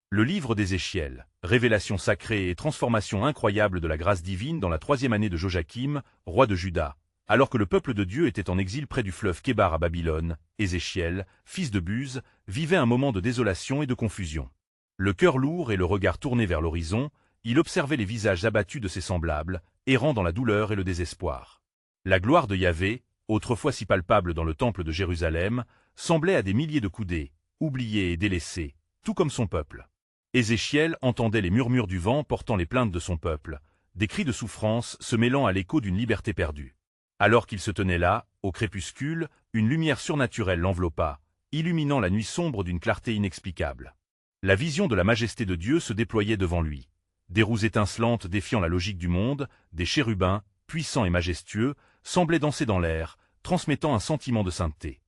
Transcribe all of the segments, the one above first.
Le livre d'Ézéchiel, révélation sacrée et transformation incroyable de la grâce divine dans la 3e année de Joachim, roi de Juda. Alors que le peuple de Dieu était en exil près du fleuve Kébar à Babylone, Ézéchiel, fils de Buz, vivait un moment de désolation et de confusion. Le cœur lourd et le regard tourné vers l'horizon, il observait les visages abattus de ses semblables, errant dans la douleur et le désespoir. La gloire de Yahvé, autrefois si palpable dans le temple de Jérusalem, semblait à des milliers de coudées, oubliée et délaissée, tout comme son peuple. Ézéchiel entendait les murmures du vent portant les plaintes de son peuple, des cris de souffrance se mêlant à l'écho d'une liberté perdue. Alors qu'il se tenait là, au crépuscule, une lumière surnaturelle l'enveloppa, illuminant la nuit sombre d'une clarté inexplicable. La vision de la majesté de Dieu se déployait devant lui. Des roues étincelantes défiant la logique du monde, des chérubins, puissants et majestueux, semblaient danser dans l'air, transmettant un sentiment de sainteté.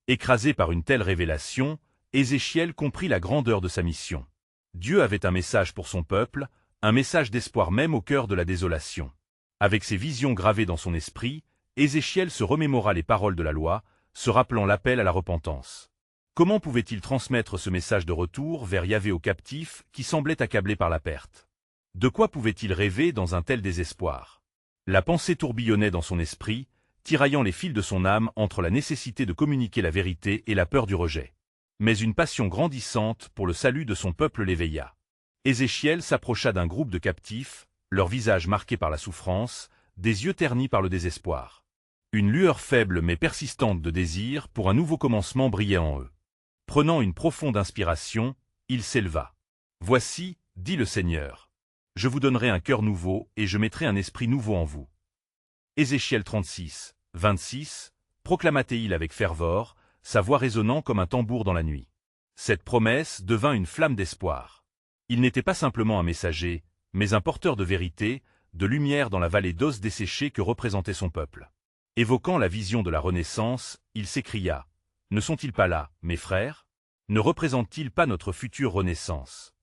Écrasé par une telle révélation, Ézéchiel comprit la grandeur de sa mission. Dieu avait un message pour son peuple, un message d'espoir même au cœur de la désolation. Avec ces visions gravées dans son esprit, Ézéchiel se remémora les paroles de la loi, se rappelant l'appel à la repentance. Comment pouvait-il transmettre ce message de retour vers Yahvé aux captifs qui semblaient accablés par la perte? De quoi pouvait-il rêver dans un tel désespoir? La pensée tourbillonnait dans son esprit, tiraillant les fils de son âme entre la nécessité de communiquer la vérité et la peur du rejet. Mais une passion grandissante pour le salut de son peuple l'éveilla. Ézéchiel s'approcha d'un groupe de captifs, leurs visages marqués par la souffrance, des yeux ternis par le désespoir. Une lueur faible mais persistante de désir pour un nouveau commencement brillait en eux. Prenant une profonde inspiration, il s'éleva. « Voici, dit le Seigneur, je vous donnerai un cœur nouveau et je mettrai un esprit nouveau en vous. » Ézéchiel 36, 26, proclama-t-il avec ferveur, sa voix résonnant comme un tambour dans la nuit. Cette promesse devint une flamme d'espoir. Il n'était pas simplement un messager, mais un porteur de vérité, de lumière dans la vallée d'os desséchés que représentait son peuple. Évoquant la vision de la Renaissance, il s'écria « Ne sont-ils pas là, mes frères? Ne représentent-ils pas notre future Renaissance ?»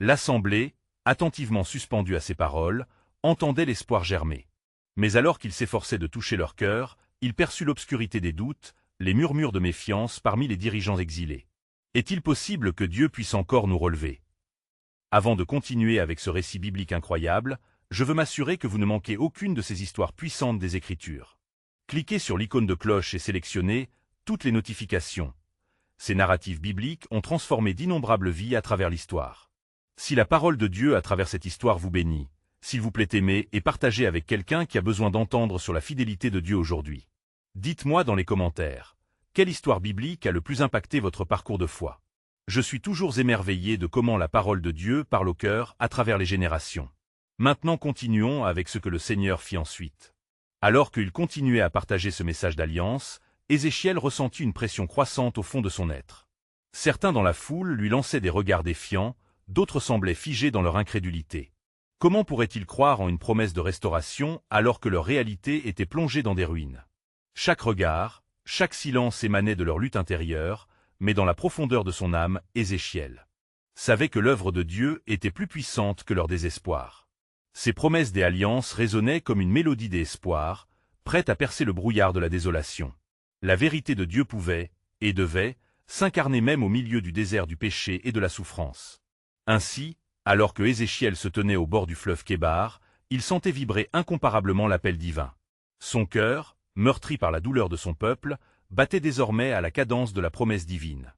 L'assemblée, attentivement suspendue à ces paroles, entendait l'espoir germer. Mais alors qu'il s'efforçait de toucher leur cœur, il perçut l'obscurité des doutes, les murmures de méfiance parmi les dirigeants exilés. Est-il possible que Dieu puisse encore nous relever? Avant de continuer avec ce récit biblique incroyable, je veux m'assurer que vous ne manquez aucune de ces histoires puissantes des Écritures. Cliquez sur l'icône de cloche et sélectionnez toutes les notifications. Ces narratifs bibliques ont transformé d'innombrables vies à travers l'histoire. Si la parole de Dieu à travers cette histoire vous bénit, s'il vous plaît aimez et partagez avec quelqu'un qui a besoin d'entendre sur la fidélité de Dieu aujourd'hui. Dites-moi dans les commentaires, quelle histoire biblique a le plus impacté votre parcours de foi? Je suis toujours émerveillé de comment la parole de Dieu parle au cœur à travers les générations. Maintenant continuons avec ce que le Seigneur fit ensuite. Alors qu'il continuait à partager ce message d'alliance, Ézéchiel ressentit une pression croissante au fond de son être. Certains dans la foule lui lançaient des regards défiants, d'autres semblaient figés dans leur incrédulité. Comment pourraient-ils croire en une promesse de restauration alors que leur réalité était plongée dans des ruines? Chaque regard, chaque silence émanait de leur lutte intérieure, mais dans la profondeur de son âme, Ézéchiel savait que l'œuvre de Dieu était plus puissante que leur désespoir. Ces promesses des alliances résonnaient comme une mélodie d'espoir, prête à percer le brouillard de la désolation. La vérité de Dieu pouvait, et devait, s'incarner même au milieu du désert du péché et de la souffrance. Ainsi, alors que Ézéchiel se tenait au bord du fleuve Kébar, il sentait vibrer incomparablement l'appel divin. Son cœur, meurtri par la douleur de son peuple, battait désormais à la cadence de la promesse divine.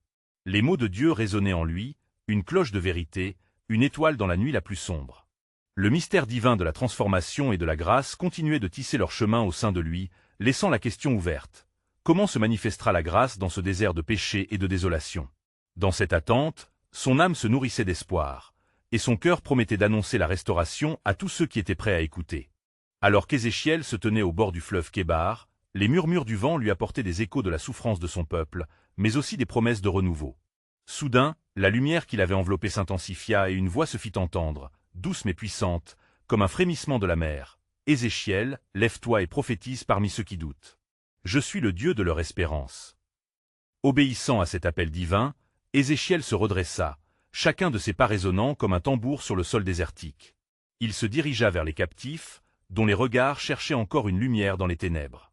Les mots de Dieu résonnaient en lui, une cloche de vérité, une étoile dans la nuit la plus sombre. Le mystère divin de la transformation et de la grâce continuait de tisser leur chemin au sein de lui, laissant la question ouverte. Comment se manifestera la grâce dans ce désert de péché et de désolation? Dans cette attente, son âme se nourrissait d'espoir, et son cœur promettait d'annoncer la restauration à tous ceux qui étaient prêts à écouter. Alors qu'Ézéchiel se tenait au bord du fleuve Kébar, les murmures du vent lui apportaient des échos de la souffrance de son peuple, mais aussi des promesses de renouveau. Soudain, la lumière qui l'avait enveloppé s'intensifia et une voix se fit entendre, douce mais puissante, comme un frémissement de la mer. « Ézéchiel, lève-toi et prophétise parmi ceux qui doutent. Je suis le Dieu de leur espérance. » Obéissant à cet appel divin, Ézéchiel se redressa, chacun de ses pas résonnant comme un tambour sur le sol désertique. Il se dirigea vers les captifs, dont les regards cherchaient encore une lumière dans les ténèbres.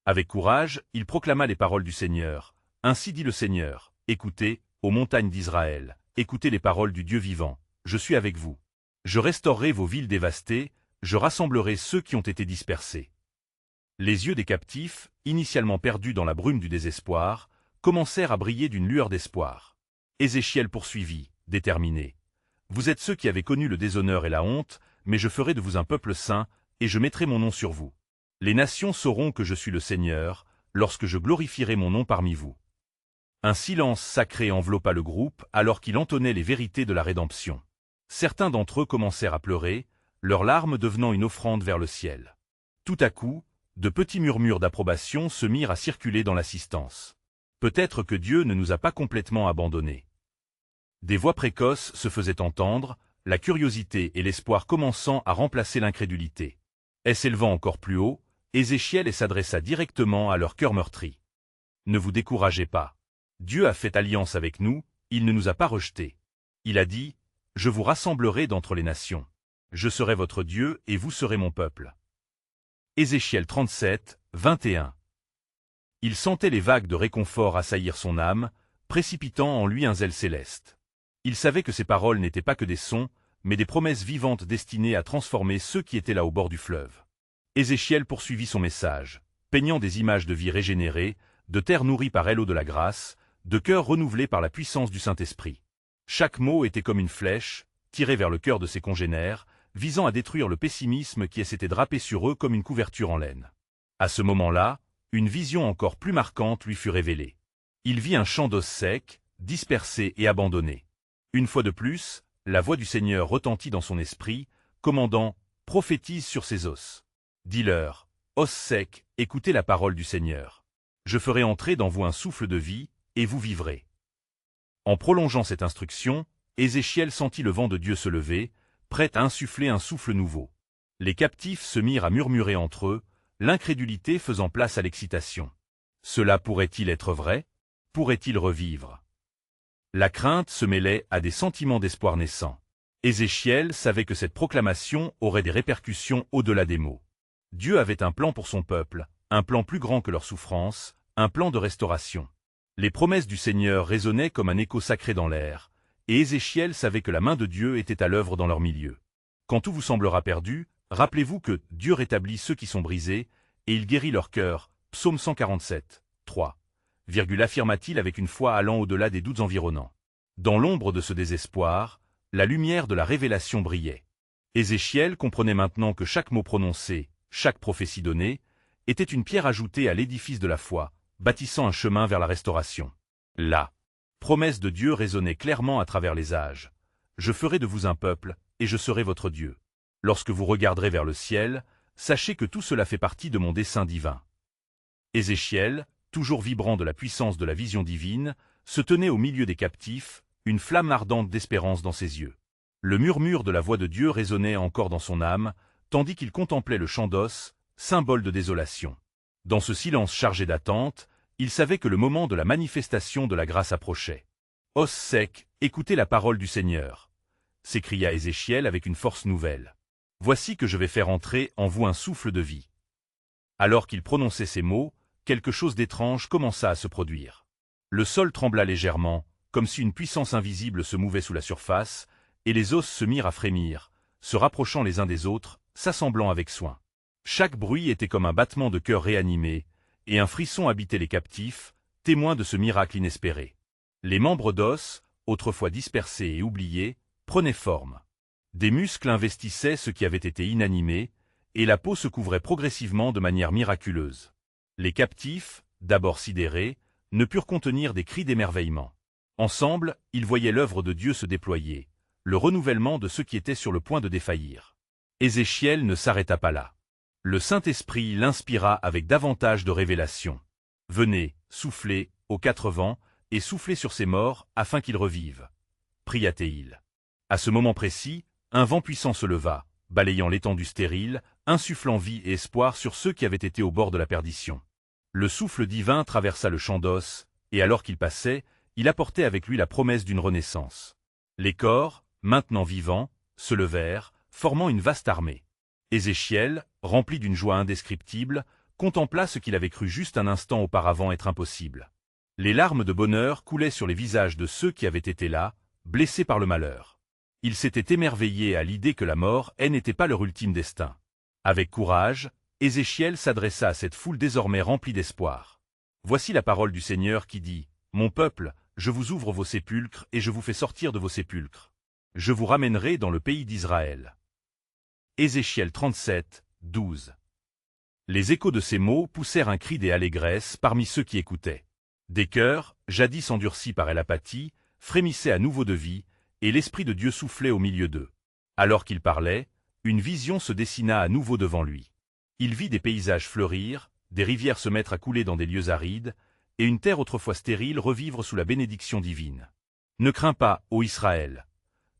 Avec courage, il proclama les paroles du Seigneur. « Ainsi dit le Seigneur, écoutez, ô montagnes d'Israël, écoutez les paroles du Dieu vivant, je suis avec vous. Je restaurerai vos villes dévastées, je rassemblerai ceux qui ont été dispersés. Les yeux des captifs, initialement perdus dans la brume du désespoir, commencèrent à briller d'une lueur d'espoir. Ézéchiel poursuivit, déterminé. Vous êtes ceux qui avez connu le déshonneur et la honte, mais je ferai de vous un peuple saint, et je mettrai mon nom sur vous. Les nations sauront que je suis le Seigneur, lorsque je glorifierai mon nom parmi vous. Un silence sacré enveloppa le groupe alors qu'il entonnait les vérités de la rédemption. Certains d'entre eux commencèrent à pleurer, leurs larmes devenant une offrande vers le ciel. Tout à coup, de petits murmures d'approbation se mirent à circuler dans l'assistance. Peut-être que Dieu ne nous a pas complètement abandonnés. Des voix précoces se faisaient entendre, la curiosité et l'espoir commençant à remplacer l'incrédulité. Et s'élevant encore plus haut, Ézéchiel s'adressa directement à leur cœur meurtri. Ne vous découragez pas. Dieu a fait alliance avec nous, il ne nous a pas rejetés. Il a dit, « Je vous rassemblerai d'entre les nations. Je serai votre Dieu et vous serez mon peuple. » Ézéchiel 37, 21. Il sentait les vagues de réconfort assaillir son âme, précipitant en lui un zèle céleste. Il savait que ces paroles n'étaient pas que des sons, mais des promesses vivantes destinées à transformer ceux qui étaient là au bord du fleuve. Ézéchiel poursuivit son message, peignant des images de vie régénérée, de terre nourrie par l'eau de la grâce, de cœur renouvelé par la puissance du Saint-Esprit. Chaque mot était comme une flèche, tirée vers le cœur de ses congénères, visant à détruire le pessimisme qui s'était drapé sur eux comme une couverture en laine. À ce moment-là, une vision encore plus marquante lui fut révélée. Il vit un champ d'os secs, dispersés et abandonnés. Une fois de plus, la voix du Seigneur retentit dans son esprit, commandant « Prophétise sur ces os. Dis-leur, os secs, écoutez la parole du Seigneur. Je ferai entrer dans vous un souffle de vie, et vous vivrez. » En prolongeant cette instruction, Ézéchiel sentit le vent de Dieu se lever, prêt à insuffler un souffle nouveau. Les captifs se mirent à murmurer entre eux, l'incrédulité faisant place à l'excitation. Cela pourrait-il être vrai? Pourrait-il revivre? La crainte se mêlait à des sentiments d'espoir naissants. Ézéchiel savait que cette proclamation aurait des répercussions au-delà des mots. Dieu avait un plan pour son peuple, un plan plus grand que leur souffrance, un plan de restauration. Les promesses du Seigneur résonnaient comme un écho sacré dans l'air, et Ézéchiel savait que la main de Dieu était à l'œuvre dans leur milieu. Quand tout vous semblera perdu, rappelez-vous que Dieu rétablit ceux qui sont brisés, et il guérit leur cœur. Psaume 147, 3. Affirma-t-il avec une foi allant au-delà des doutes environnants. Dans l'ombre de ce désespoir, la lumière de la révélation brillait. Ézéchiel comprenait maintenant que chaque mot prononcé, chaque prophétie donnée, était une pierre ajoutée à l'édifice de la foi, bâtissant un chemin vers la restauration. La promesse de Dieu résonnait clairement à travers les âges. « Je ferai de vous un peuple, et je serai votre Dieu. Lorsque vous regarderez vers le ciel, sachez que tout cela fait partie de mon dessein divin. » Ézéchiel, toujours vibrant de la puissance de la vision divine, se tenait au milieu des captifs, une flamme ardente d'espérance dans ses yeux. Le murmure de la voix de Dieu résonnait encore dans son âme, tandis qu'il contemplait le champ d'os, symbole de désolation. Dans ce silence chargé d'attente, il savait que le moment de la manifestation de la grâce approchait. « Os secs, écoutez la parole du Seigneur !» s'écria Ézéchiel avec une force nouvelle. « Voici que je vais faire entrer en vous un souffle de vie. » Alors qu'il prononçait ces mots, quelque chose d'étrange commença à se produire. Le sol trembla légèrement, comme si une puissance invisible se mouvait sous la surface, et les os se mirent à frémir, se rapprochant les uns des autres, s'assemblant avec soin. Chaque bruit était comme un battement de cœur réanimé, et un frisson habitait les captifs, témoins de ce miracle inespéré. Les membres d'os, autrefois dispersés et oubliés, prenaient forme. Des muscles investissaient ce qui avait été inanimé, et la peau se couvrait progressivement de manière miraculeuse. Les captifs, d'abord sidérés, ne purent contenir des cris d'émerveillement. Ensemble, ils voyaient l'œuvre de Dieu se déployer, le renouvellement de ceux qui étaient sur le point de défaillir. Ézéchiel ne s'arrêta pas là. Le Saint-Esprit l'inspira avec davantage de révélation. « Venez, soufflez, aux quatre vents, et soufflez sur ces morts, afin qu'ils revivent. » pria-t-il. À ce moment précis, un vent puissant se leva, balayant l'étendue stérile, insufflant vie et espoir sur ceux qui avaient été au bord de la perdition. Le souffle divin traversa le champ d'os, et alors qu'il passait, il apportait avec lui la promesse d'une renaissance. Les corps, maintenant vivants, se levèrent, formant une vaste armée. Ézéchiel, rempli d'une joie indescriptible, contempla ce qu'il avait cru juste un instant auparavant être impossible. Les larmes de bonheur coulaient sur les visages de ceux qui avaient été là, blessés par le malheur. Ils s'étaient émerveillés à l'idée que la mort n'était pas leur ultime destin. Avec courage, Ézéchiel s'adressa à cette foule désormais remplie d'espoir. Voici la parole du Seigneur qui dit, « Mon peuple, je vous ouvre vos sépulcres et je vous fais sortir de vos sépulcres. Je vous ramènerai dans le pays d'Israël. » Ézéchiel 37, 12. Les échos de ces mots poussèrent un cri d'allégresse parmi ceux qui écoutaient. Des cœurs, jadis endurcis par l'apathie, frémissaient à nouveau de vie, et l'Esprit de Dieu soufflait au milieu d'eux. Alors qu'il parlait, une vision se dessina à nouveau devant lui. Il vit des paysages fleurir, des rivières se mettre à couler dans des lieux arides, et une terre autrefois stérile revivre sous la bénédiction divine. « Ne crains pas, ô Israël !»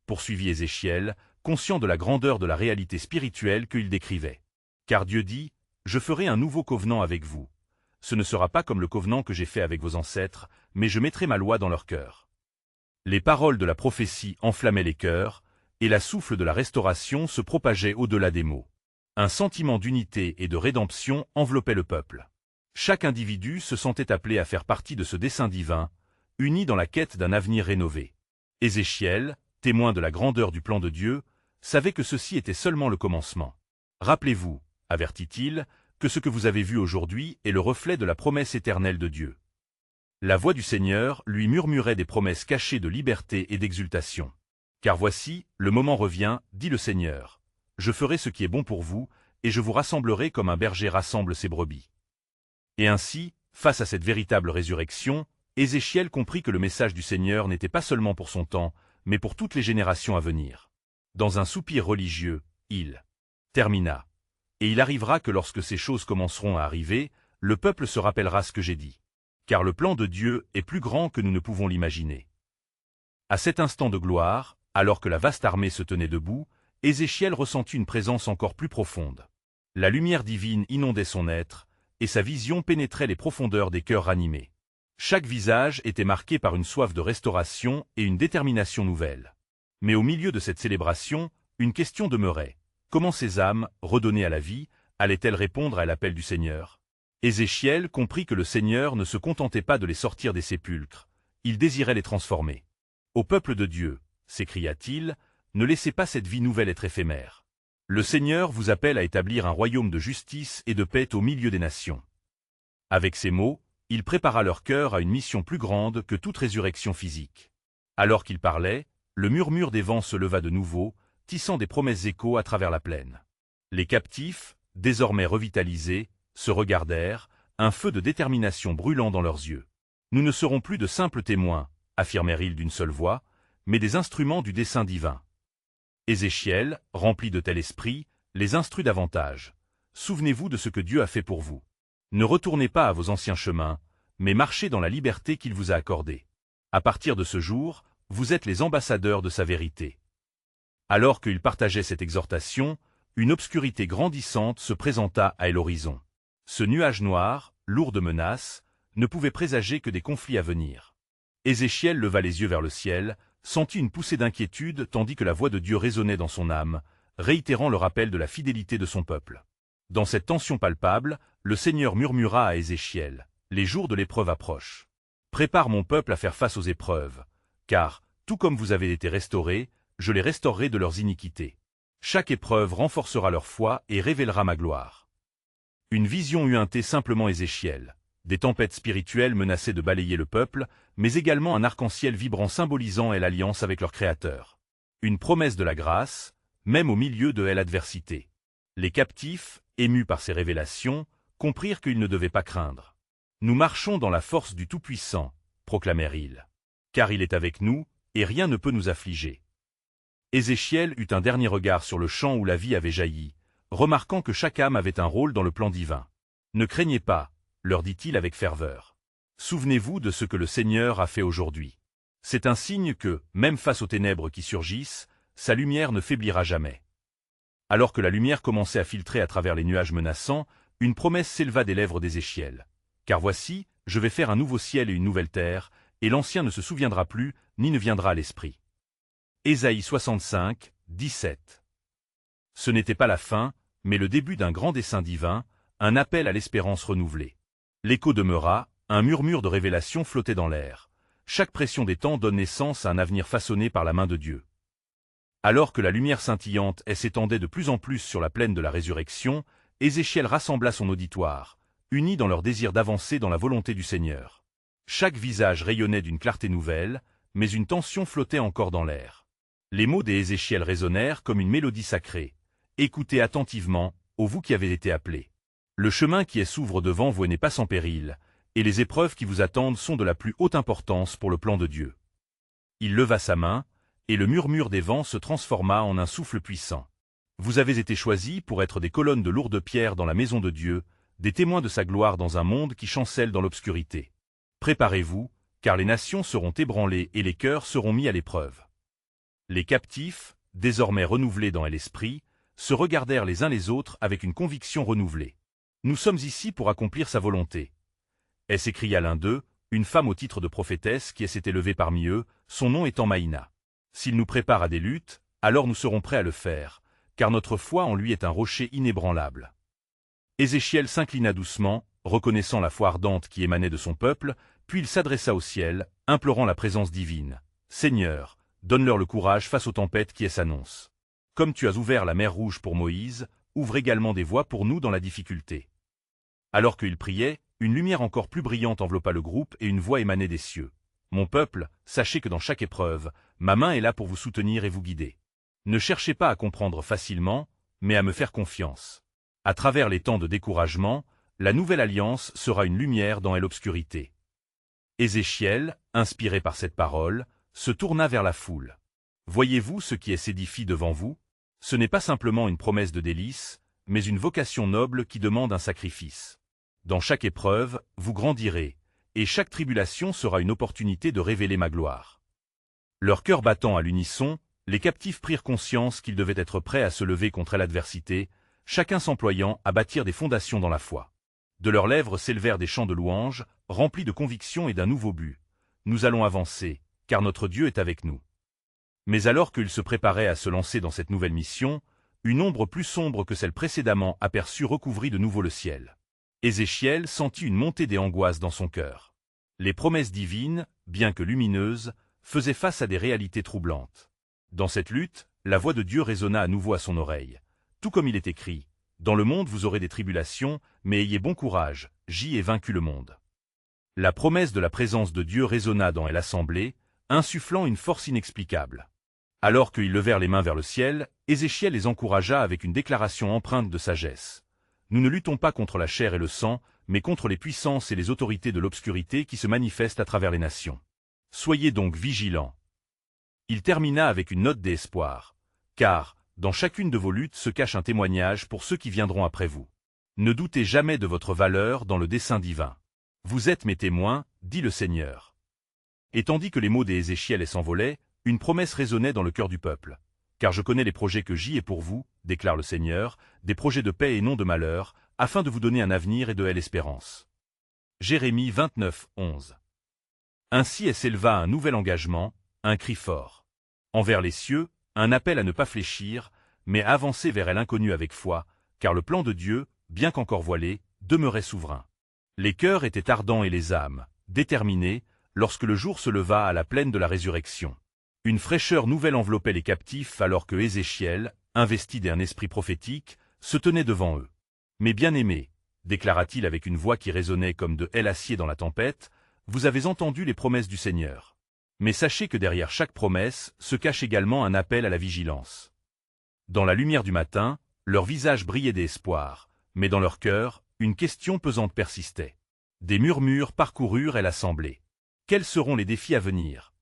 poursuivit Ézéchiel, conscient de la grandeur de la réalité spirituelle qu'il décrivait. Car Dieu dit, « Je ferai un nouveau covenant avec vous. Ce ne sera pas comme le covenant que j'ai fait avec vos ancêtres, mais je mettrai ma loi dans leur cœur. » Les paroles de la prophétie enflammaient les cœurs, et la souffle de la restauration se propageait au-delà des mots. Un sentiment d'unité et de rédemption enveloppait le peuple. Chaque individu se sentait appelé à faire partie de ce dessein divin, uni dans la quête d'un avenir rénové. Ézéchiel, témoin de la grandeur du plan de Dieu, savait que ceci était seulement le commencement. « Rappelez-vous, avertit-il, que ce que vous avez vu aujourd'hui est le reflet de la promesse éternelle de Dieu. » La voix du Seigneur lui murmurait des promesses cachées de liberté et d'exultation. « Car voici, le moment revient, dit le Seigneur. Je ferai ce qui est bon pour vous, et je vous rassemblerai comme un berger rassemble ses brebis. » Et ainsi, face à cette véritable résurrection, Ézéchiel comprit que le message du Seigneur n'était pas seulement pour son temps, mais pour toutes les générations à venir. Dans un soupir religieux, il termina. « Et il arrivera que lorsque ces choses commenceront à arriver, le peuple se rappellera ce que j'ai dit. Car le plan de Dieu est plus grand que nous ne pouvons l'imaginer. » À cet instant de gloire, alors que la vaste armée se tenait debout, Ézéchiel ressentit une présence encore plus profonde. La lumière divine inondait son être, et sa vision pénétrait les profondeurs des cœurs ranimés. Chaque visage était marqué par une soif de restauration et une détermination nouvelle. Mais au milieu de cette célébration, une question demeurait. Comment ces âmes, redonnées à la vie, allaient-elles répondre à l'appel du Seigneur? Ézéchiel comprit que le Seigneur ne se contentait pas de les sortir des sépulcres, il désirait les transformer. « Au peuple de Dieu, s'écria-t-il, ne laissez pas cette vie nouvelle être éphémère. Le Seigneur vous appelle à établir un royaume de justice et de paix au milieu des nations. » Avec ces mots, il prépara leur cœur à une mission plus grande que toute résurrection physique. Alors qu'il parlait, le murmure des vents se leva de nouveau, tissant des promesses échos à travers la plaine. Les captifs, désormais revitalisés, se regardèrent, un feu de détermination brûlant dans leurs yeux. « Nous ne serons plus de simples témoins, » affirmèrent-ils d'une seule voix, mais des instruments du dessein divin. Ézéchiel, rempli de tel esprit, les instrut davantage. « Souvenez-vous de ce que Dieu a fait pour vous. Ne retournez pas à vos anciens chemins, mais marchez dans la liberté qu'il vous a accordée. À partir de ce jour, vous êtes les ambassadeurs de sa vérité. » Alors qu'il partageait cette exhortation, une obscurité grandissante se présenta à l'horizon. Ce nuage noir, lourd de menaces, ne pouvait présager que des conflits à venir. Ézéchiel leva les yeux vers le ciel, sentit une poussée d'inquiétude tandis que la voix de Dieu résonnait dans son âme, réitérant le rappel de la fidélité de son peuple. Dans cette tension palpable, le Seigneur murmura à Ézéchiel, « Les jours de l'épreuve approchent. Prépare mon peuple à faire face aux épreuves, car, tout comme vous avez été restaurés, je les restaurerai de leurs iniquités. Chaque épreuve renforcera leur foi et révélera ma gloire. » Une vision eut hanté simplement Ézéchiel. Des tempêtes spirituelles menaçaient de balayer le peuple, mais également un arc-en-ciel vibrant symbolisant l'alliance avec leur Créateur. Une promesse de la grâce, même au milieu de l'adversité. Les captifs, émus par ces révélations, comprirent qu'ils ne devaient pas craindre. « Nous marchons dans la force du Tout-Puissant, » proclamèrent-ils. « Car il est avec nous, et rien ne peut nous affliger. » Ézéchiel eut un dernier regard sur le champ où la vie avait jailli, remarquant que chaque âme avait un rôle dans le plan divin. « Ne craignez pas, » leur dit-il avec ferveur. « Souvenez-vous de ce que le Seigneur a fait aujourd'hui. C'est un signe que, même face aux ténèbres qui surgissent, sa lumière ne faiblira jamais. » Alors que la lumière commençait à filtrer à travers les nuages menaçants, une promesse s'éleva des lèvres d'Ézéchiel. « Car voici, je vais faire un nouveau ciel et une nouvelle terre, et l'ancien ne se souviendra plus, ni ne viendra à l'esprit. » Ésaïe 65, 17. Ce n'était pas la fin, mais le début d'un grand dessein divin, un appel à l'espérance renouvelée. L'écho demeura, un murmure de révélation flottait dans l'air. chaque pression des temps donne naissance à un avenir façonné par la main de Dieu. Alors que la lumière scintillante s'étendait de plus en plus sur la plaine de la résurrection, Ézéchiel rassembla son auditoire, unis dans leur désir d'avancer dans la volonté du Seigneur. Chaque visage rayonnait d'une clarté nouvelle, mais une tension flottait encore dans l'air. Les mots d'Ézéchiel résonnèrent comme une mélodie sacrée. « Écoutez attentivement, ô vous qui avez été appelés. Le chemin qui s'ouvre devant vous n'est pas sans péril, et les épreuves qui vous attendent sont de la plus haute importance pour le plan de Dieu. » Il leva sa main, et le murmure des vents se transforma en un souffle puissant. Vous avez été choisis pour être des colonnes de lourdes pierres dans la maison de Dieu, des témoins de sa gloire dans un monde qui chancelle dans l'obscurité. Préparez-vous, car les nations seront ébranlées et les cœurs seront mis à l'épreuve. Les captifs, désormais renouvelés dans l'esprit, se regardèrent les uns les autres avec une conviction renouvelée. Nous sommes ici pour accomplir sa volonté. Et s'écria l'un d'eux, une femme au titre de prophétesse qui s'était levée parmi eux, son nom étant Maïna. S'il nous prépare à des luttes, alors nous serons prêts à le faire, car notre foi en lui est un rocher inébranlable. Ézéchiel s'inclina doucement, reconnaissant la foi ardente qui émanait de son peuple, puis il s'adressa au ciel, implorant la présence divine. « Seigneur, donne-leur le courage face aux tempêtes qui s'annoncent. Comme tu as ouvert la mer Rouge pour Moïse, ouvre également des voies pour nous dans la difficulté. » Alors qu'il priait, une lumière encore plus brillante enveloppa le groupe et une voix émanait des cieux. « Mon peuple, sachez que dans chaque épreuve, ma main est là pour vous soutenir et vous guider. Ne cherchez pas à comprendre facilement, mais à me faire confiance. À travers les temps de découragement, la nouvelle alliance sera une lumière dans l'obscurité. » Ézéchiel, inspiré par cette parole, se tourna vers la foule. « Voyez-vous ce qui s'édifie devant vous? Ce n'est pas simplement une promesse de délices, mais une vocation noble qui demande un sacrifice. Dans chaque épreuve, vous grandirez, et chaque tribulation sera une opportunité de révéler ma gloire. » Leur cœur battant à l'unisson, les captifs prirent conscience qu'ils devaient être prêts à se lever contre l'adversité, chacun s'employant à bâtir des fondations dans la foi. De leurs lèvres s'élevèrent des chants de louanges, remplis de conviction et d'un nouveau but. Nous allons avancer, car notre Dieu est avec nous. Mais alors qu'ils se préparaient à se lancer dans cette nouvelle mission, une ombre plus sombre que celle précédemment aperçut recouvrit de nouveau le ciel. Ézéchiel sentit une montée des angoisses dans son cœur. Les promesses divines, bien que lumineuses, faisaient face à des réalités troublantes. Dans cette lutte, la voix de Dieu résonna à nouveau à son oreille. Tout comme il est écrit, « Dans le monde vous aurez des tribulations, mais ayez bon courage, j'y ai vaincu le monde. » La promesse de la présence de Dieu résonna dans l'assemblée, insufflant une force inexplicable. Alors qu'ils levèrent les mains vers le ciel, Ézéchiel les encouragea avec une déclaration empreinte de sagesse. « Nous ne luttons pas contre la chair et le sang, mais contre les puissances et les autorités de l'obscurité qui se manifestent à travers les nations. Soyez donc vigilants. » Il termina avec une note d'espoir. « Car, dans chacune de vos luttes se cache un témoignage pour ceux qui viendront après vous. Ne doutez jamais de votre valeur dans le dessein divin. Vous êtes mes témoins, dit le Seigneur. » Et tandis que les mots d'Ézéchiel s'envolaient, une promesse résonnait dans le cœur du peuple. « Car je connais les projets que j'y ai pour vous, déclare le Seigneur, des projets de paix et non de malheur, afin de vous donner un avenir et de l'espérance. » Jérémie 29, 11. Ainsi s'éleva un nouvel engagement, un cri fort. Envers les cieux, un appel à ne pas fléchir, mais à avancer vers l'inconnu avec foi, car le plan de Dieu, bien qu'encore voilé, demeurait souverain. Les cœurs étaient ardents et les âmes, déterminées, lorsque le jour se leva à la plaine de la résurrection. Une fraîcheur nouvelle enveloppait les captifs alors que Ézéchiel, investi d'un esprit prophétique, se tenait devant eux. « Mes bien-aimés, déclara-t-il avec une voix qui résonnait comme de l'acier dans la tempête, vous avez entendu les promesses du Seigneur. Mais sachez que derrière chaque promesse se cache également un appel à la vigilance. » Dans la lumière du matin, leurs visages brillaient d'espoir, mais dans leur cœur, une question pesante persistait. Des murmures parcoururent l'assemblée. « Quels seront les défis à venir ?»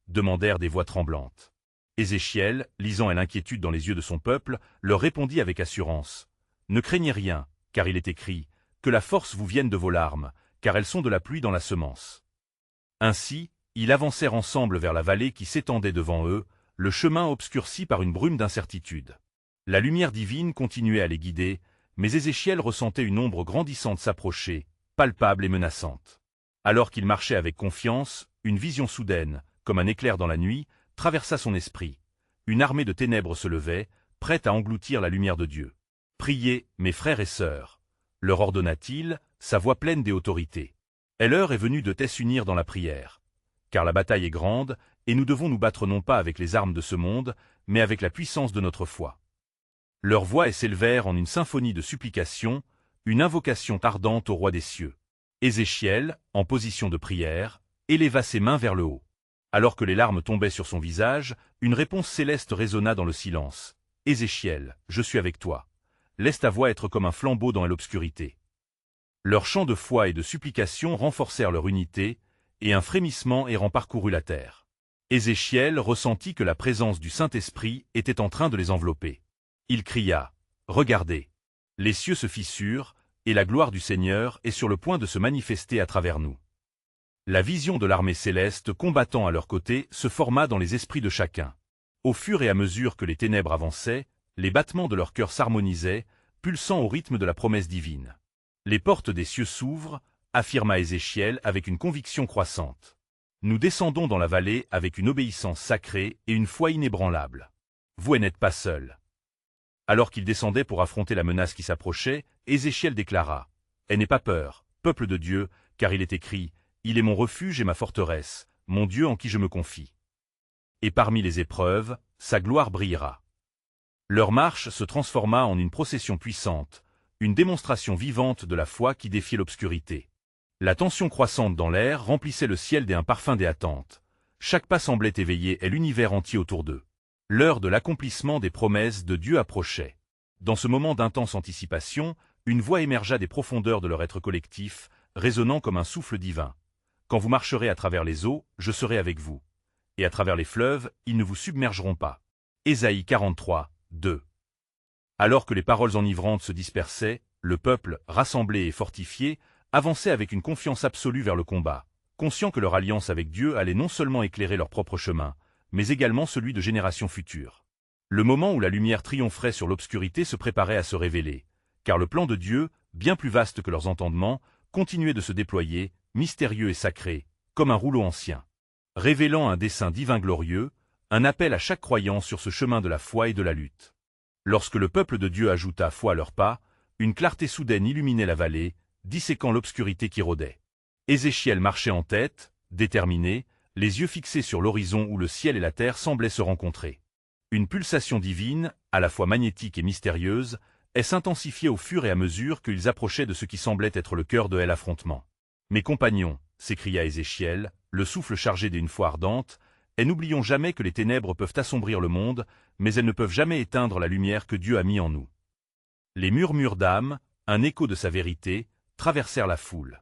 demandèrent des voix tremblantes. Ézéchiel, lisant l'inquiétude dans les yeux de son peuple, leur répondit avec assurance. « Ne craignez rien, car il est écrit, que la force vous vienne de vos larmes, car elles sont de la pluie dans la semence. » Ainsi, ils avancèrent ensemble vers la vallée qui s'étendait devant eux, le chemin obscurci par une brume d'incertitude. La lumière divine continuait à les guider, mais Ézéchiel ressentait une ombre grandissante s'approcher, palpable et menaçante. Alors qu'il marchait avec confiance, une vision soudaine, comme un éclair dans la nuit, traversa son esprit. Une armée de ténèbres se levait, prête à engloutir la lumière de Dieu. « Priez, mes frères et sœurs, » leur ordonna-t-il, sa voix pleine d'autorité. « Et l'heure est venue de s'unir dans la prière. car la bataille est grande, et nous devons nous battre non pas avec les armes de ce monde, mais avec la puissance de notre foi. » Leurs voix s'élevèrent en une symphonie de supplication, une invocation ardente au roi des cieux. Ézéchiel, en position de prière, éleva ses mains vers le haut. Alors que les larmes tombaient sur son visage, une réponse céleste résonna dans le silence. « Ézéchiel, je suis avec toi. Laisse ta voix être comme un flambeau dans l'obscurité. » Leurs chants de foi et de supplication renforcèrent leur unité, et un frémissement errant parcourut la terre. Ézéchiel ressentit que la présence du Saint-Esprit était en train de les envelopper. Il cria « Regardez !» Les cieux se fissurent, et la gloire du Seigneur est sur le point de se manifester à travers nous. La vision de l'armée céleste combattant à leur côté se forma dans les esprits de chacun. Au fur et à mesure que les ténèbres avançaient, les battements de leur cœur s'harmonisaient, pulsant au rythme de la promesse divine. Les portes des cieux s'ouvrent, affirma Ézéchiel avec une conviction croissante. Nous descendons dans la vallée avec une obéissance sacrée et une foi inébranlable. Vous n'êtes pas seuls. Alors qu'il descendait pour affronter la menace qui s'approchait, Ézéchiel déclara « N'aie pas peur, peuple de Dieu, car il est écrit « Il est mon refuge et ma forteresse, mon Dieu en qui je me confie. » Et parmi les épreuves, sa gloire brillera. Leur marche se transforma en une procession puissante, une démonstration vivante de la foi qui défiait l'obscurité. La tension croissante dans l'air remplissait le ciel d'un parfum des attentes. Chaque pas semblait éveiller l'univers entier autour d'eux. L'heure de l'accomplissement des promesses de Dieu approchait. Dans ce moment d'intense anticipation, une voix émergea des profondeurs de leur être collectif, résonnant comme un souffle divin. « Quand vous marcherez à travers les eaux, je serai avec vous. Et à travers les fleuves, ils ne vous submergeront pas. » Ésaïe 43, 2. Alors que les paroles enivrantes se dispersaient, le peuple, rassemblé et fortifié, avançait avec une confiance absolue vers le combat, conscient que leur alliance avec Dieu allait non seulement éclairer leur propre chemin, mais également celui de générations futures. Le moment où la lumière triompherait sur l'obscurité se préparait à se révéler, car le plan de Dieu, bien plus vaste que leurs entendements, continuait de se déployer, mystérieux et sacré, comme un rouleau ancien. Révélant un dessein divin glorieux, un appel à chaque croyant sur ce chemin de la foi et de la lutte. Lorsque le peuple de Dieu ajouta foi à leurs pas, une clarté soudaine illuminait la vallée, disséquant l'obscurité qui rôdait. Ézéchiel marchait en tête, déterminé, les yeux fixés sur l'horizon où le ciel et la terre semblaient se rencontrer. Une pulsation divine, à la fois magnétique et mystérieuse, s'intensifiait au fur et à mesure qu'ils approchaient de ce qui semblait être le cœur de l'affrontement. « Mes compagnons, » s'écria Ézéchiel, le souffle chargé d'une foi ardente, « et n'oublions jamais que les ténèbres peuvent assombrir le monde, mais elles ne peuvent jamais éteindre la lumière que Dieu a mis en nous. » Les murmures d'âme, un écho de sa vérité, traversèrent la foule.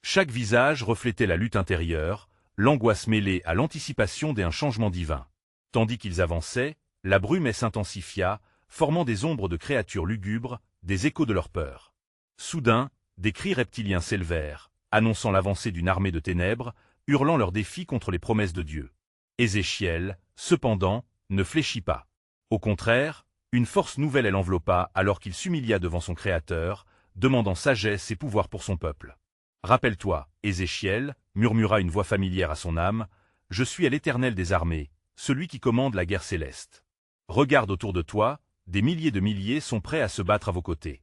Chaque visage reflétait la lutte intérieure, l'angoisse mêlée à l'anticipation d'un changement divin. Tandis qu'ils avançaient, la brume s'intensifia, formant des ombres de créatures lugubres, des échos de leur peur. Soudain, des cris reptiliens s'élevèrent, annonçant l'avancée d'une armée de ténèbres, hurlant leurs défis contre les promesses de Dieu. Ézéchiel, cependant, ne fléchit pas. Au contraire, une force nouvelle l'enveloppa alors qu'il s'humilia devant son Créateur, demandant sagesse et pouvoir pour son peuple. « Rappelle-toi, Ézéchiel, » murmura une voix familière à son âme, « je suis à l'Éternel des armées, celui qui commande la guerre céleste. Regarde autour de toi, des milliers de milliers sont prêts à se battre à vos côtés. »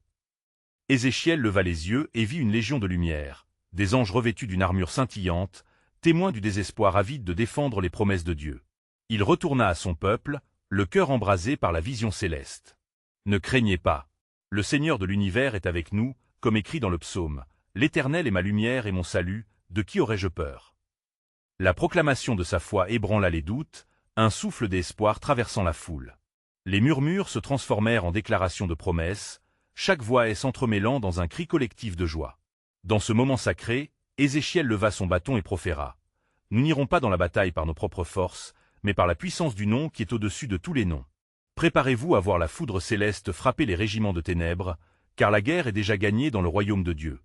Ézéchiel leva les yeux et vit une légion de lumière, des anges revêtus d'une armure scintillante, témoins du désespoir avide de défendre les promesses de Dieu. Il retourna à son peuple, le cœur embrasé par la vision céleste. « Ne craignez pas. Le Seigneur de l'univers est avec nous, comme écrit dans le psaume. L'Éternel est ma lumière et mon salut, de qui aurais-je peur ?» La proclamation de sa foi ébranla les doutes, un souffle d'espoir traversant la foule. Les murmures se transformèrent en déclarations de promesses, chaque voix s'entremêlant dans un cri collectif de joie. Dans ce moment sacré, Ézéchiel leva son bâton et proféra. « Nous n'irons pas dans la bataille par nos propres forces, mais par la puissance du nom qui est au-dessus de tous les noms. Préparez-vous à voir la foudre céleste frapper les régiments de ténèbres, car la guerre est déjà gagnée dans le royaume de Dieu. »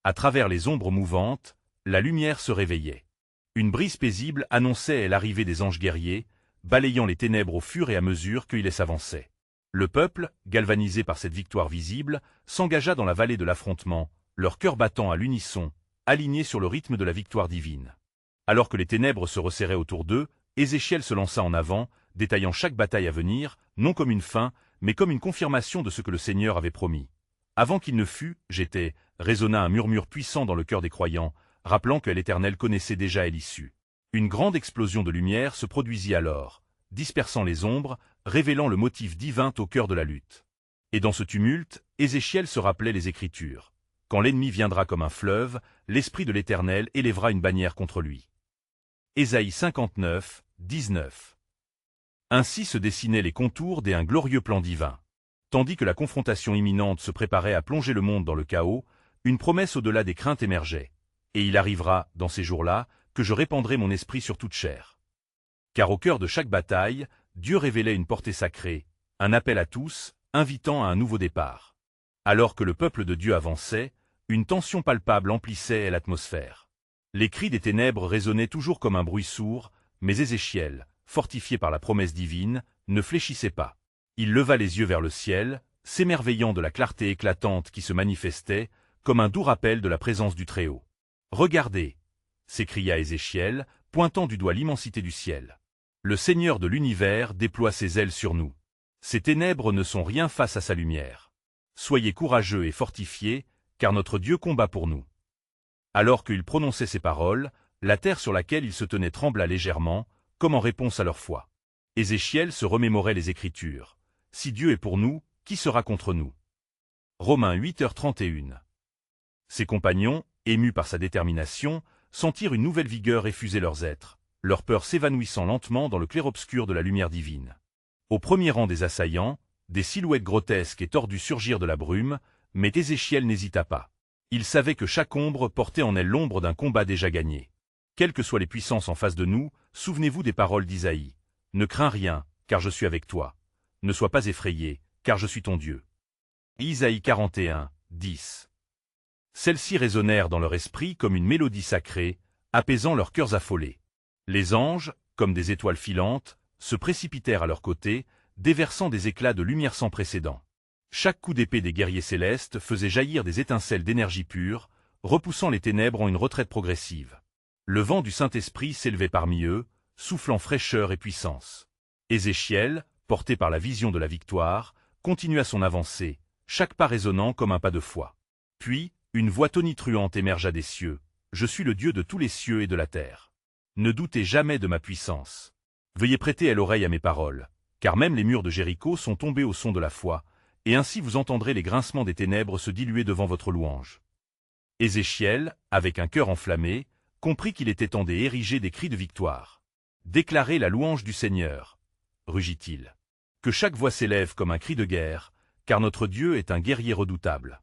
À travers les ombres mouvantes, la lumière se réveillait. Une brise paisible annonçait l'arrivée des anges guerriers, balayant les ténèbres au fur et à mesure qu'ils s'avançaient. Le peuple, galvanisé par cette victoire visible, s'engagea dans la vallée de l'affrontement, leur cœur battant à l'unisson, alignés sur le rythme de la victoire divine. Alors que les ténèbres se resserraient autour d'eux, Ézéchiel se lança en avant, détaillant chaque bataille à venir, non comme une fin, mais comme une confirmation de ce que le Seigneur avait promis. Avant qu'il ne fût, j'étais, résonna un murmure puissant dans le cœur des croyants, rappelant que l'Éternel connaissait déjà l'issue. Une grande explosion de lumière se produisit alors, dispersant les ombres, révélant le motif divin au cœur de la lutte. Et dans ce tumulte, Ézéchiel se rappelait les Écritures. Quand l'ennemi viendra comme un fleuve, l'Esprit de l'Éternel élèvera une bannière contre lui. Ésaïe 59, 19. Ainsi se dessinaient les contours d'un glorieux plan divin. Tandis que la confrontation imminente se préparait à plonger le monde dans le chaos, une promesse au-delà des craintes émergeait. Et il arrivera, dans ces jours-là, que je répandrai mon esprit sur toute chair. Car au cœur de chaque bataille, Dieu révélait une portée sacrée, un appel à tous, invitant à un nouveau départ. Alors que le peuple de Dieu avançait, une tension palpable emplissait l'atmosphère. Les cris des ténèbres résonnaient toujours comme un bruit sourd, mais Ézéchiel, fortifié par la promesse divine, ne fléchissait pas. Il leva les yeux vers le ciel, s'émerveillant de la clarté éclatante qui se manifestait, comme un doux rappel de la présence du Très-Haut. « Regardez !» s'écria Ézéchiel, pointant du doigt l'immensité du ciel. « Le Seigneur de l'univers déploie ses ailes sur nous. Ces ténèbres ne sont rien face à sa lumière. Soyez courageux et fortifiés, car notre Dieu combat pour nous. » Alors qu'il prononçait ces paroles, la terre sur laquelle il se tenait trembla légèrement, comme en réponse à leur foi. Ézéchiel se remémorait les Écritures. « Si Dieu est pour nous, qui sera contre nous ?» Romains 8h31. Ses compagnons, émus par sa détermination, sentirent une nouvelle vigueur effuser leurs êtres, leur peur s'évanouissant lentement dans le clair-obscur de la lumière divine. Au premier rang des assaillants, des silhouettes grotesques et tordues surgirent de la brume, mais Ézéchiel n'hésita pas. Il savait que chaque ombre portait en elle l'ombre d'un combat déjà gagné. Quelles que soient les puissances en face de nous, souvenez-vous des paroles d'Isaïe. « Ne crains rien, car je suis avec toi. Ne sois pas effrayé, car je suis ton Dieu. » Isaïe 41, 10. Celles-ci résonnèrent dans leur esprit comme une mélodie sacrée, apaisant leurs cœurs affolés. Les anges, comme des étoiles filantes, se précipitèrent à leurs côtés, déversant des éclats de lumière sans précédent. Chaque coup d'épée des guerriers célestes faisait jaillir des étincelles d'énergie pure, repoussant les ténèbres en une retraite progressive. Le vent du Saint-Esprit s'élevait parmi eux, soufflant fraîcheur et puissance. Ézéchiel, porté par la vision de la victoire, continua son avancée, chaque pas résonnant comme un pas de foi. Puis, une voix tonitruante émergea des cieux. « Je suis le Dieu de tous les cieux et de la terre. Ne doutez jamais de ma puissance. Veuillez prêter l'oreille à mes paroles, car même les murs de Jéricho sont tombés au son de la foi, et ainsi vous entendrez les grincements des ténèbres se diluer devant votre louange. » Ézéchiel, avec un cœur enflammé, comprit qu'il était temps d'ériger des cris de victoire. « Déclarez la louange du Seigneur » rugit-il. « Que chaque voix s'élève comme un cri de guerre, car notre Dieu est un guerrier redoutable. »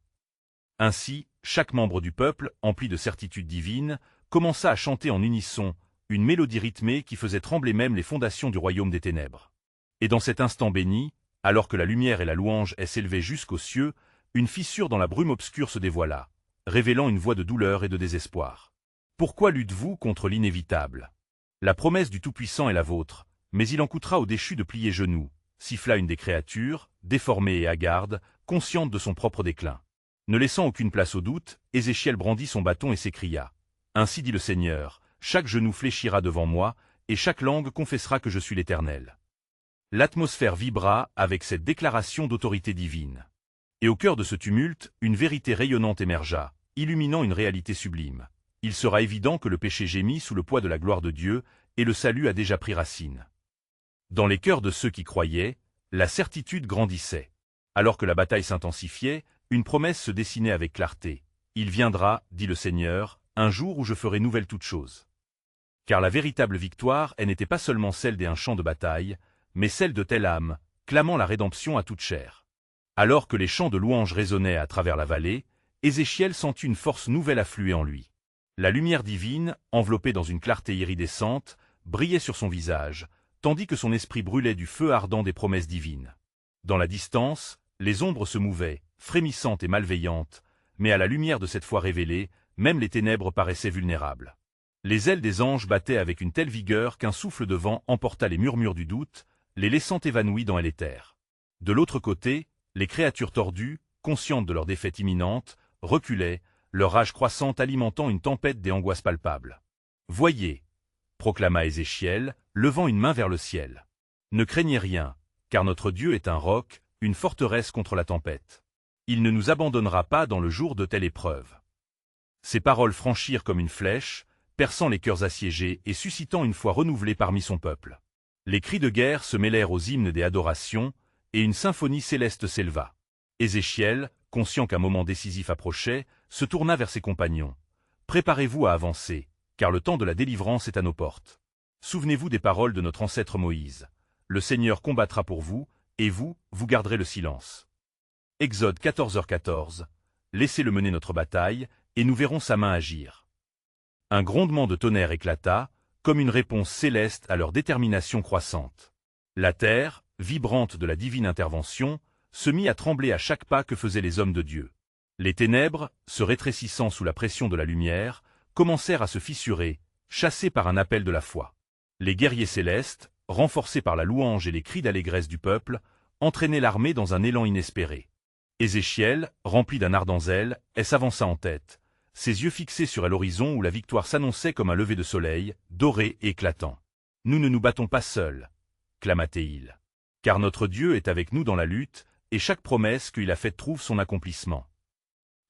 Ainsi, chaque membre du peuple, empli de certitude divine, commença à chanter en unisson, une mélodie rythmée qui faisait trembler même les fondations du royaume des ténèbres. Et dans cet instant béni, alors que la lumière et la louange s'élevaient jusqu'aux cieux, une fissure dans la brume obscure se dévoila, révélant une voix de douleur et de désespoir. « Pourquoi luttez-vous contre l'inévitable? La promesse du Tout-Puissant est la vôtre, mais il en coûtera aux déchus de plier genoux, » siffla une des créatures, déformée et hagarde, consciente de son propre déclin. Ne laissant aucune place au doute, Ézéchiel brandit son bâton et s'écria. « Ainsi dit le Seigneur, chaque genou fléchira devant moi, et chaque langue confessera que je suis l'Éternel. » L'atmosphère vibra avec cette déclaration d'autorité divine. Et au cœur de ce tumulte, une vérité rayonnante émergea, illuminant une réalité sublime. Il sera évident que le péché gémit sous le poids de la gloire de Dieu, et le salut a déjà pris racine. Dans les cœurs de ceux qui croyaient, la certitude grandissait. Alors que la bataille s'intensifiait, une promesse se dessinait avec clarté. « Il viendra, dit le Seigneur, un jour où je ferai nouvelle toute chose. » Car la véritable victoire, elle n'était pas seulement celle d'un champ de bataille, mais celle de telle âme, clamant la rédemption à toute chair. Alors que les chants de louange résonnaient à travers la vallée, Ézéchiel sentit une force nouvelle affluer en lui. La lumière divine, enveloppée dans une clarté iridescente, brillait sur son visage, tandis que son esprit brûlait du feu ardent des promesses divines. Dans la distance, les ombres se mouvaient, frémissantes et malveillantes, mais à la lumière de cette foi révélée, même les ténèbres paraissaient vulnérables. Les ailes des anges battaient avec une telle vigueur qu'un souffle de vent emporta les murmures du doute, les laissant évanouis dans l'éther. De l'autre côté, les créatures tordues, conscientes de leur défaite imminente, reculaient, leur rage croissante alimentant une tempête des angoisses palpables. « Voyez » proclama Ézéchiel, levant une main vers le ciel. « Ne craignez rien, car notre Dieu est un roc, une forteresse contre la tempête. Il ne nous abandonnera pas dans le jour de telle épreuve. » Ces paroles franchirent comme une flèche, perçant les cœurs assiégés et suscitant une foi renouvelée parmi son peuple. Les cris de guerre se mêlèrent aux hymnes des adorations, et une symphonie céleste s'éleva. Ézéchiel, conscient qu'un moment décisif approchait, se tourna vers ses compagnons. « Préparez-vous à avancer, car le temps de la délivrance est à nos portes. Souvenez-vous des paroles de notre ancêtre Moïse. Le Seigneur combattra pour vous, et vous, vous garderez le silence. » Exode 14h14. Laissez-le mener notre bataille, et nous verrons sa main agir. Un grondement de tonnerre éclata, comme une réponse céleste à leur détermination croissante. La terre, vibrante de la divine intervention, se mit à trembler à chaque pas que faisaient les hommes de Dieu. Les ténèbres, se rétrécissant sous la pression de la lumière, commencèrent à se fissurer, chassés par un appel de la foi. Les guerriers célestes, renforcés par la louange et les cris d'allégresse du peuple, entraînaient l'armée dans un élan inespéré. Ézéchiel, rempli d'un ardent zèle, s'avança en tête, ses yeux fixés sur l'horizon où la victoire s'annonçait comme un lever de soleil, doré et éclatant. « Nous ne nous battons pas seuls, » clama-t-il, « car notre Dieu est avec nous dans la lutte, et chaque promesse qu'il a faite trouve son accomplissement. »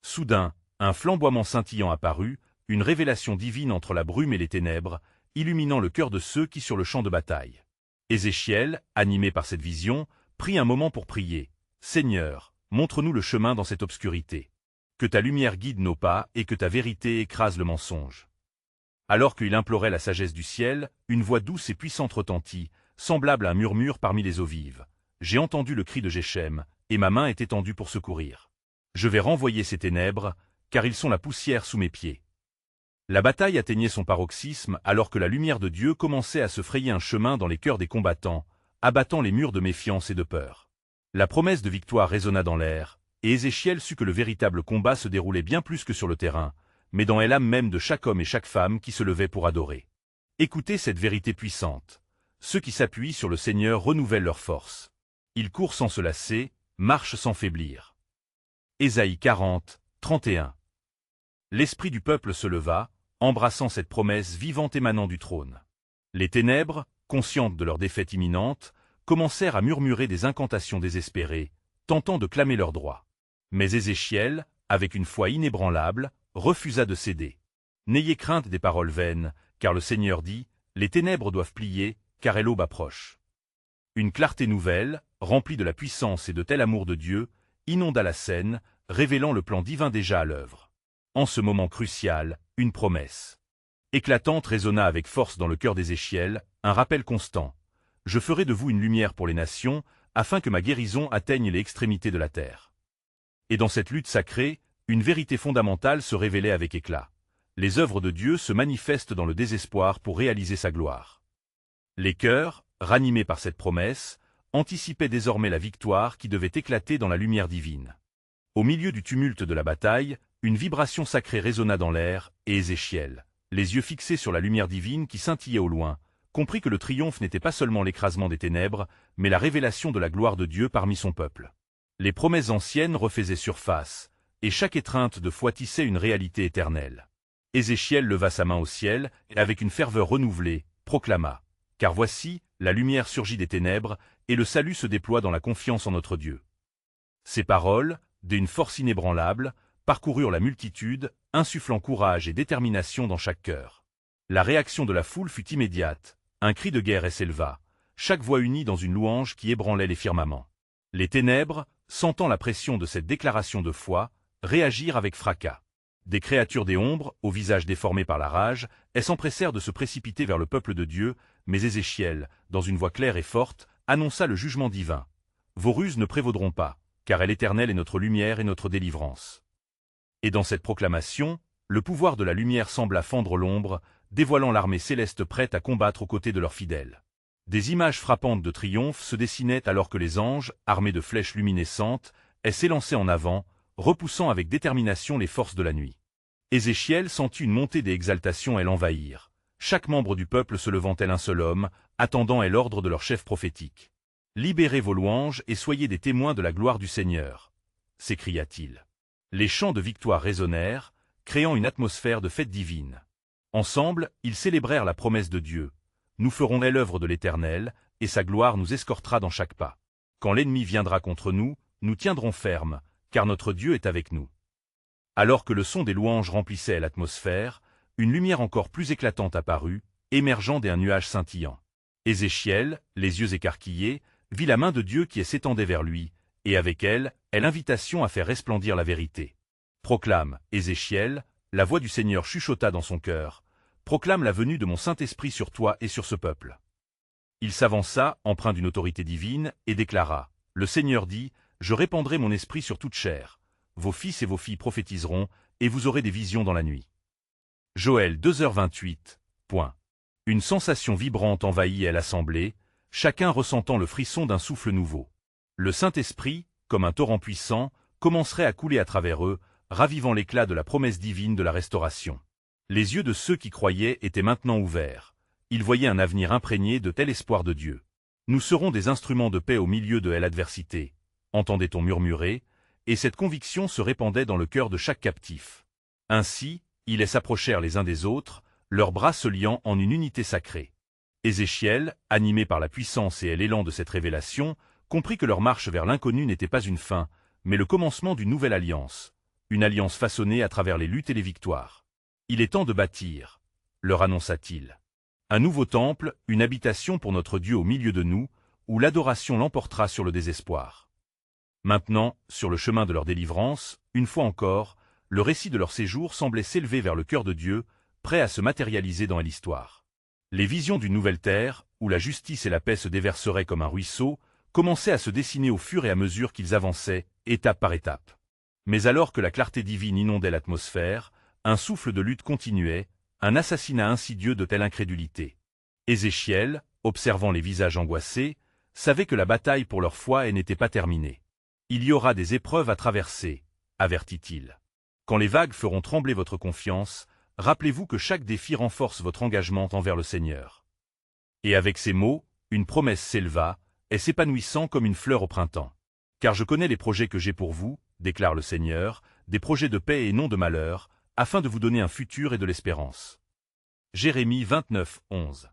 Soudain, un flamboiement scintillant apparut, une révélation divine entre la brume et les ténèbres, illuminant le cœur de ceux qui sur le champ de bataille. Ézéchiel, animé par cette vision, prit un moment pour prier. « Seigneur, montre-nous le chemin dans cette obscurité. Que ta lumière guide nos pas et que ta vérité écrase le mensonge. » Alors qu'il implorait la sagesse du ciel, une voix douce et puissante retentit, semblable à un murmure parmi les eaux vives. « J'ai entendu le cri de Jéchem, et ma main est étendue pour secourir. Je vais renvoyer ces ténèbres, car ils sont la poussière sous mes pieds. » La bataille atteignait son paroxysme alors que la lumière de Dieu commençait à se frayer un chemin dans les cœurs des combattants, abattant les murs de méfiance et de peur. La promesse de victoire résonna dans l'air, et Ézéchiel sut que le véritable combat se déroulait bien plus que sur le terrain, mais dans l'âme même de chaque homme et chaque femme qui se levait pour adorer. Écoutez cette vérité puissante. Ceux qui s'appuient sur le Seigneur renouvellent leur force. Ils courent sans se lasser, marchent sans faiblir. Ésaïe 40, 31. L'esprit du peuple se leva, embrassant cette promesse vivante émanant du trône. Les ténèbres, conscientes de leur défaite imminente, commencèrent à murmurer des incantations désespérées, tentant de clamer leurs droits. Mais Ézéchiel, avec une foi inébranlable, refusa de céder. « N'ayez crainte des paroles vaines, car le Seigneur dit, les ténèbres doivent plier, car l'aube approche. » Une clarté nouvelle, remplie de la puissance et de tel amour de Dieu, inonda la scène, révélant le plan divin déjà à l'œuvre. En ce moment crucial, une promesse éclatante résonna avec force dans le cœur d'Ézéchiel, un rappel constant. « Je ferai de vous une lumière pour les nations, afin que ma guérison atteigne les extrémités de la terre. » Et dans cette lutte sacrée, une vérité fondamentale se révélait avec éclat. Les œuvres de Dieu se manifestent dans le désespoir pour réaliser sa gloire. Les cœurs, ranimés par cette promesse, anticipaient désormais la victoire qui devait éclater dans la lumière divine. Au milieu du tumulte de la bataille, une vibration sacrée résonna dans l'air, et Ézéchiel, les yeux fixés sur la lumière divine qui scintillait au loin, comprit que le triomphe n'était pas seulement l'écrasement des ténèbres, mais la révélation de la gloire de Dieu parmi son peuple. Les promesses anciennes refaisaient surface, et chaque étreinte de foi tissait une réalité éternelle. Ézéchiel leva sa main au ciel, et avec une ferveur renouvelée, proclama « Car voici, la lumière surgit des ténèbres, et le salut se déploie dans la confiance en notre Dieu. » Ces paroles, d'une force inébranlable, parcoururent la multitude, insufflant courage et détermination dans chaque cœur. La réaction de la foule fut immédiate, un cri de guerre s'éleva, chaque voix unie dans une louange qui ébranlait les firmaments. Les ténèbres, sentant la pression de cette déclaration de foi, réagirent avec fracas. Des créatures des ombres, au visage déformé par la rage, s'empressèrent de se précipiter vers le peuple de Dieu, mais Ézéchiel, dans une voix claire et forte, annonça le jugement divin. « Vos ruses ne prévaudront pas, car l'Éternel est notre lumière et notre délivrance. » Et dans cette proclamation, le pouvoir de la lumière sembla fendre l'ombre, dévoilant l'armée céleste prête à combattre aux côtés de leurs fidèles. Des images frappantes de triomphe se dessinaient alors que les anges, armés de flèches luminescentes, s'élançaient en avant, repoussant avec détermination les forces de la nuit. Ézéchiel sentit une montée des exaltations et l'envahir. Chaque membre du peuple se levant tel un seul homme, attendant l'ordre de leur chef prophétique. « Libérez vos louanges et soyez des témoins de la gloire du Seigneur » s'écria-t-il. Les chants de victoire résonnèrent, créant une atmosphère de fête divine. Ensemble, ils célébrèrent la promesse de Dieu. « Nous ferons l'œuvre de l'Éternel, et sa gloire nous escortera dans chaque pas. Quand l'ennemi viendra contre nous, nous tiendrons ferme, car notre Dieu est avec nous. » Alors que le son des louanges remplissait l'atmosphère, une lumière encore plus éclatante apparut, émergeant d'un nuage scintillant. Ézéchiel, les yeux écarquillés, vit la main de Dieu qui s'étendait vers lui, et avec elle, l'invitation à faire resplendir la vérité. Proclame, Ézéchiel, la voix du Seigneur chuchota dans son cœur, proclame la venue de mon Saint-Esprit sur toi et sur ce peuple. Il s'avança, empreint d'une autorité divine, et déclara, le Seigneur dit, je répandrai mon esprit sur toute chair. Vos fils et vos filles prophétiseront, et vous aurez des visions dans la nuit. Joël 2h28. Une sensation vibrante envahit l'assemblée, chacun ressentant le frisson d'un souffle nouveau. Le Saint-Esprit, comme un torrent puissant, commencerait à couler à travers eux, ravivant l'éclat de la promesse divine de la restauration. Les yeux de ceux qui croyaient étaient maintenant ouverts. Ils voyaient un avenir imprégné de tel espoir de Dieu. Nous serons des instruments de paix au milieu de l'adversité, entendait-on murmurer, et cette conviction se répandait dans le cœur de chaque captif. Ainsi, ils s'approchèrent les uns des autres, leurs bras se liant en une unité sacrée. Ézéchiel, animé par la puissance et l'élan de cette révélation, comprit que leur marche vers l'inconnu n'était pas une fin, mais le commencement d'une nouvelle alliance, une alliance façonnée à travers les luttes et les victoires. Il est temps de bâtir, leur annonça-t-il. Un nouveau temple, une habitation pour notre Dieu au milieu de nous, où l'adoration l'emportera sur le désespoir. Maintenant, sur le chemin de leur délivrance, une fois encore, le récit de leur séjour semblait s'élever vers le cœur de Dieu, prêt à se matérialiser dans l'histoire. Les visions d'une nouvelle terre, où la justice et la paix se déverseraient comme un ruisseau, commençaient à se dessiner au fur et à mesure qu'ils avançaient, étape par étape. Mais alors que la clarté divine inondait l'atmosphère, un souffle de lutte continuait, un assassinat insidieux de telle incrédulité. Ézéchiel, observant les visages angoissés, savait que la bataille pour leur foi n'était pas terminée. Il y aura des épreuves à traverser, avertit-il. Quand les vagues feront trembler votre confiance, rappelez-vous que chaque défi renforce votre engagement envers le Seigneur. Et avec ces mots, une promesse s'éleva, et s'épanouissant comme une fleur au printemps. Car je connais les projets que j'ai pour vous, déclare le Seigneur, des projets de paix et non de malheur, afin de vous donner un futur et de l'espérance. Jérémie 29:11.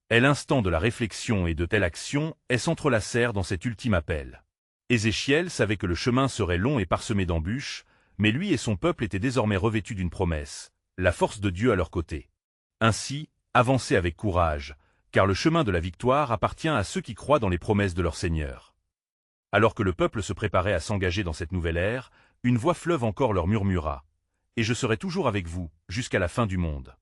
Et l'instant de la réflexion et de telle action s'entrelacèrent dans cet ultime appel. Ézéchiel savait que le chemin serait long et parsemé d'embûches, mais lui et son peuple étaient désormais revêtus d'une promesse, la force de Dieu à leur côté. Ainsi, avancez avec courage, car le chemin de la victoire appartient à ceux qui croient dans les promesses de leur Seigneur. Alors que le peuple se préparait à s'engager dans cette nouvelle ère, une voix fleuve encore leur murmura. Et je serai toujours avec vous, jusqu'à la fin du monde.